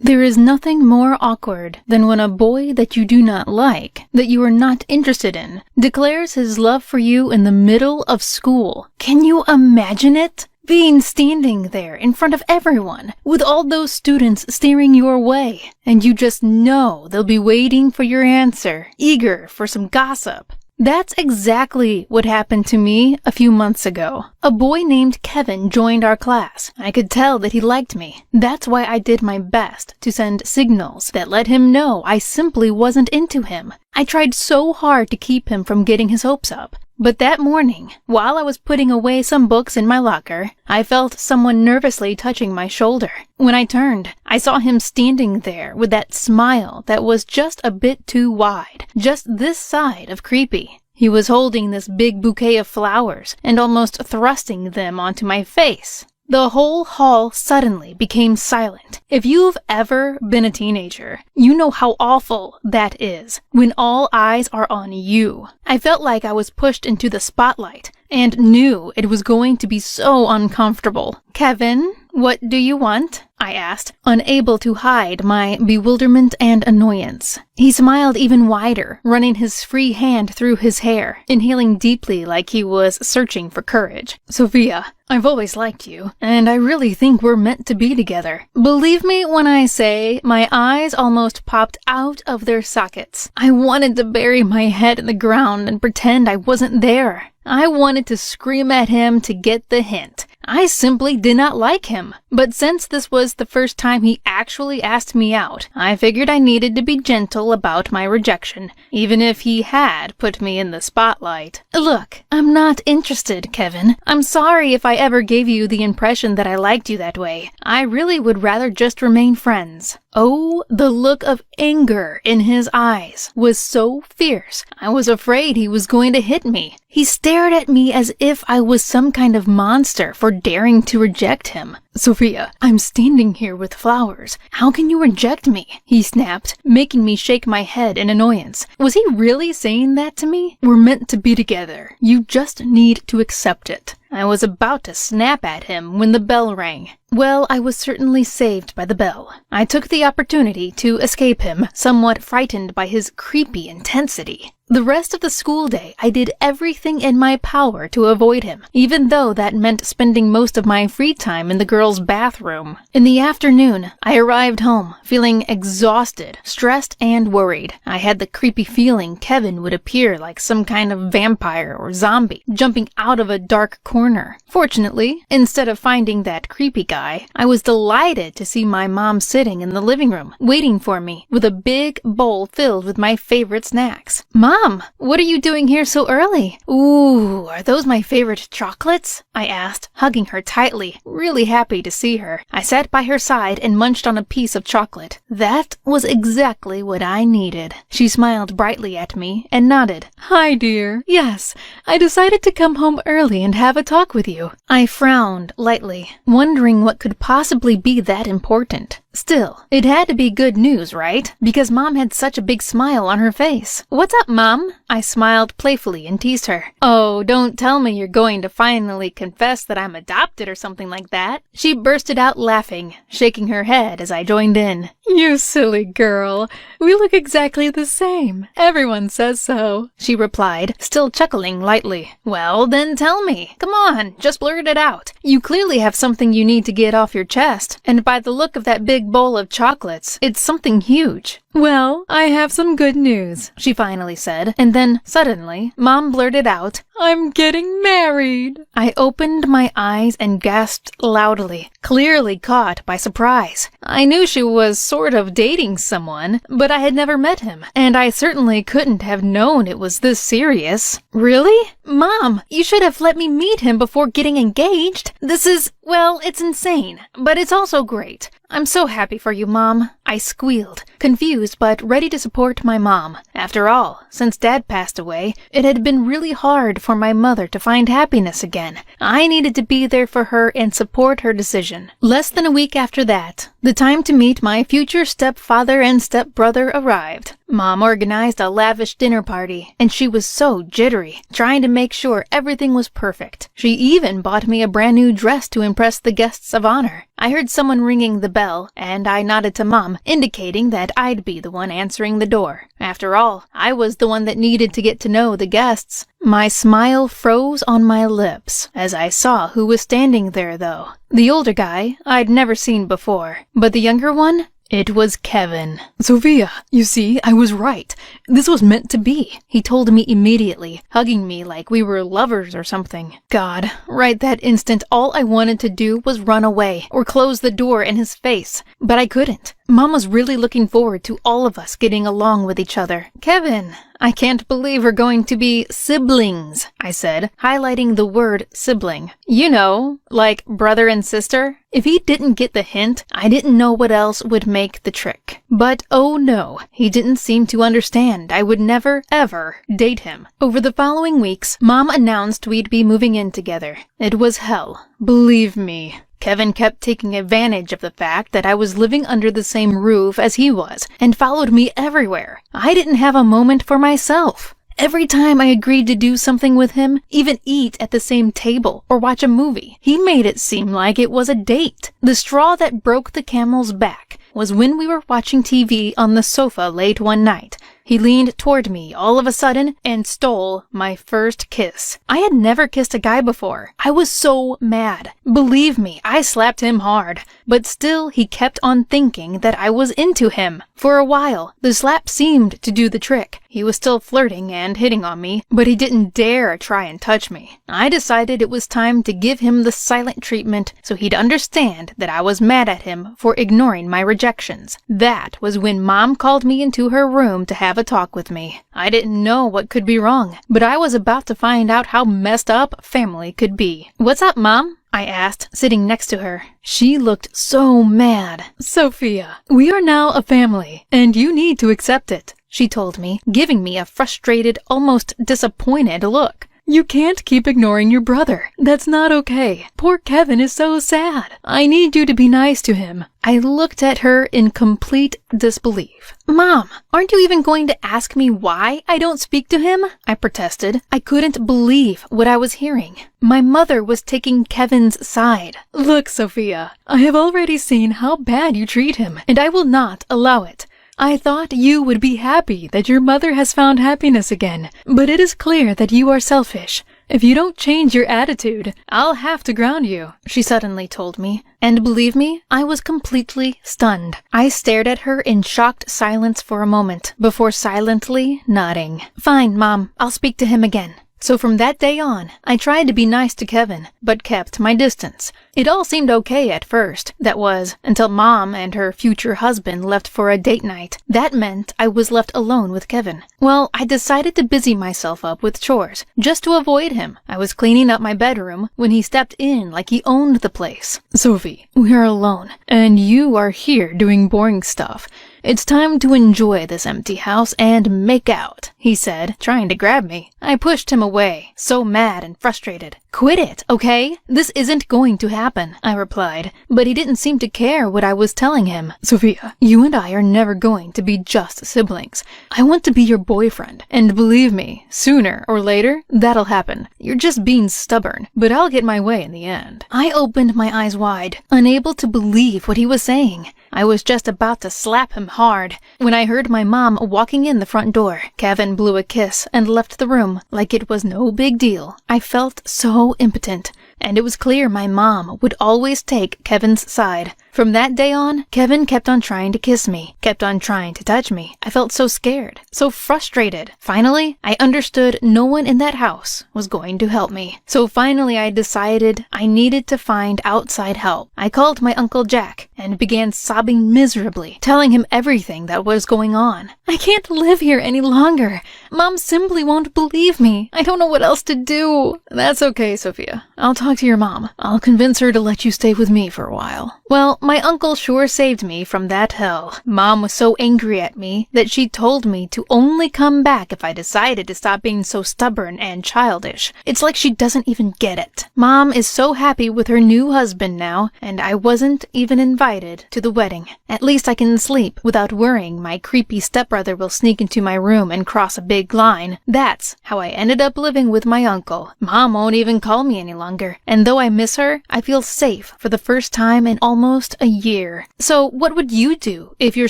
There is nothing more awkward than when a boy that you do not like, that you are not interested in, declares his love for you in the middle of school. Can you imagine it? Being standing there in front of everyone, with all those students staring your way, and you just know they'll be waiting for your answer, eager for some gossip. That's exactly what happened to me a few months ago. A boy named Kevin joined our class. I could tell that he liked me. That's why I did my best to send signals that let him know I simply wasn't into him. I tried so hard to keep him from getting his hopes up. But that morning, while I was putting away some books in my locker, I felt someone nervously touching my shoulder. When I turned, I saw him standing there with that smile that was just a bit too wide, just this side of creepy. He was holding this big bouquet of flowers and almost thrusting them onto my face. The whole hall suddenly became silent. If you've ever been a teenager, you know how awful that is, when all eyes are on you. I felt like I was pushed into the spotlight, and knew it was going to be so uncomfortable. "Kevin, what do you want?" I asked, unable to hide my bewilderment and annoyance. He smiled even wider, running his free hand through his hair, inhaling deeply like he was searching for courage. "Sophia, I've always liked you, and I really think we're meant to be together." Believe me when I say my eyes almost popped out of their sockets. I wanted to bury my head in the ground and pretend I wasn't there. I wanted to scream at him to get the hint. I simply did not like him. But since this was the first time he actually asked me out, I figured I needed to be gentle about my rejection, even if he had put me in the spotlight. "Look, I'm not interested, Kevin. I'm sorry if I ever gave you the impression that I liked you that way. I really would rather just remain friends." Oh, the look of anger in his eyes was so fierce, I was afraid he was going to hit me. He stared at me as if I was some kind of monster for daring to reject him. "Sophia, I'm standing here with flowers. How can you reject me?" he snapped, making me shake my head in annoyance. Was he really saying that to me? "We're meant to be together. You just need to accept it." I was about to snap at him when the bell rang. Well, I was certainly saved by the bell. I took the opportunity to escape him, somewhat frightened by his creepy intensity. The rest of the school day, I did everything in my power to avoid him, even though that meant spending most of my free time in the girls' bathroom. In the afternoon, I arrived home, feeling exhausted, stressed, and worried. I had the creepy feeling Kevin would appear like some kind of vampire or zombie, jumping out of a dark corner. Fortunately, instead of finding that creepy guy, I was delighted to see my mom sitting in the living room, waiting for me, with a big bowl filled with my favorite snacks. "Mom, what are you doing here so early?" "Ooh, are those my favorite chocolates?" I asked, hugging her tightly, really happy to see her. I sat by her side and munched on a piece of chocolate. That was exactly what I needed. She smiled brightly at me and nodded. "Hi, dear. Yes, I decided to come home early and have a talk with you." I frowned lightly, wondering what could possibly be that important. Still, it had to be good news, right? Because Mom had such a big smile on her face. "What's up, Mom?" I smiled playfully and teased her. "Oh, don't tell me you're going to finally confess that I'm adopted or something like that." She bursted out laughing, shaking her head as I joined in. "You silly girl. We look exactly the same. Everyone says so," she replied, still chuckling lightly. "Well, then tell me. Come on, just blurt it out. You clearly have something you need to get off your chest, and by the look of that big bowl of chocolates, it's something huge." "Well, I have some good news," she finally said, and then, suddenly, Mom blurted out, "I'm getting married." I opened my eyes and gasped loudly, clearly caught by surprise. I knew she was sort of dating someone, but I had never met him, and I certainly couldn't have known it was this serious. "Really? Mom, you should have let me meet him before getting engaged. This is, well, it's insane, but it's also great. I'm so happy for you, Mom." I I squealed, confused but ready to support my mom. After all, since Dad passed away, it had been really hard for my mother to find happiness again. I needed to be there for her and support her decision. Less than a week after that, the time to meet my future stepfather and stepbrother arrived. Mom organized a lavish dinner party, and she was so jittery, trying to make sure everything was perfect. She even bought me a brand new dress to impress the guests of honor. I heard someone ringing the bell, and I nodded to Mom, indicating that I'd be the one answering the door. After all, I was the one that needed to get to know the guests. My smile froze on my lips as I saw who was standing there, though. The older guy I'd never seen before, but the younger one? It was Kevin. Sophia, you see, I was right. This was meant to be, he told me immediately, hugging me like we were lovers or something. God, right that instant, all I wanted to do was run away or close the door in his face, but I couldn't. Mom was really looking forward to all of us getting along with each other. Kevin, I can't believe we're going to be siblings, I said, highlighting the word sibling. You know, like brother and sister. If he didn't get the hint, I didn't know what else would make the trick. But oh no, he didn't seem to understand I would never, ever date him. Over the following weeks, Mom announced we'd be moving in together. It was hell, believe me. Kevin kept taking advantage of the fact that I was living under the same roof as he was, and followed me everywhere. I didn't have a moment for myself. Every time I agreed to do something with him, even eat at the same table or watch a movie, he made it seem like it was a date. The straw that broke the camel's back was when we were watching TV on the sofa late one night. He leaned toward me all of a sudden and stole my first kiss. I had never kissed a guy before. I was so mad. Believe me, I slapped him hard. But still, he kept on thinking that I was into him. For a while, the slap seemed to do the trick. He was still flirting and hitting on me, but he didn't dare try and touch me. I decided it was time to give him the silent treatment so he'd understand that I was mad at him for ignoring my rejections. That was when Mom called me into her room to have a talk with me. I didn't know what could be wrong, but I was about to find out how messed up family could be. "What's up, Mom?" I asked, sitting next to her. She looked so mad. Sophia, we are now a family, and you need to accept it, she told me, giving me a frustrated, almost disappointed look. You can't keep ignoring your brother. That's not okay. Poor Kevin is so sad. I need you to be nice to him. I looked at her in complete disbelief. Mom, aren't you even going to ask me why I don't speak to him? I protested. I couldn't believe what I was hearing. My mother was taking Kevin's side. Look, Sophia, I have already seen how bad you treat him, and I will not allow it. I thought you would be happy that your mother has found happiness again, but it is clear that you are selfish. If you don't change your attitude, I'll have to ground you, she suddenly told me. And believe me, I was completely stunned. I stared at her in shocked silence for a moment, before silently nodding. Fine, Mom, I'll speak to him again. So from that day on, I tried to be nice to Kevin, but kept my distance. It all seemed okay at first. That was, until Mom and her future husband left for a date night. That meant I was left alone with Kevin. Well, I decided to busy myself up with chores, just to avoid him. I was cleaning up my bedroom when he stepped in like he owned the place. Sophie, we are alone, and you are here doing boring stuff. It's time to enjoy this empty house and make out, he said, trying to grab me. I pushed him away, so mad and frustrated. Quit it, okay? This isn't going to happen, I replied, but he didn't seem to care what I was telling him. Sophia, you and I are never going to be just siblings. I want to be your boyfriend, and believe me, sooner or later, that'll happen. You're just being stubborn, but I'll get my way in the end. I opened my eyes wide, unable to believe what he was saying. I was just about to slap him hard when I heard my mom walking in the front door. Kevin blew a kiss and left the room like it was no big deal. I felt so impotent, and it was clear my mom would always take Kevin's side. From that day on, Kevin kept on trying to kiss me, kept on trying to touch me. I felt so scared, so frustrated. Finally, I understood no one in that house was going to help me. So finally I decided I needed to find outside help. I called my Uncle Jack and began sobbing miserably, telling him everything that was going on. I can't live here any longer. Mom simply won't believe me. I don't know what else to do. That's okay, Sophia. I'll talk to your mom. I'll convince her to let you stay with me for a while. Well, my uncle sure saved me from that hell. Mom was so angry at me that she told me to only come back if I decided to stop being so stubborn and childish. It's like she doesn't even get it. Mom is so happy with her new husband now, and I wasn't even invited to the wedding. At least I can sleep without worrying my creepy stepbrother will sneak into my room and cross a big line. That's how I ended up living with my uncle. Mom won't even call me any longer, and though I miss her, I feel safe for the first time in almost a year. So what would you do if your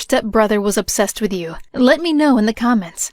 stepbrother was obsessed with you? Let me know in the comments.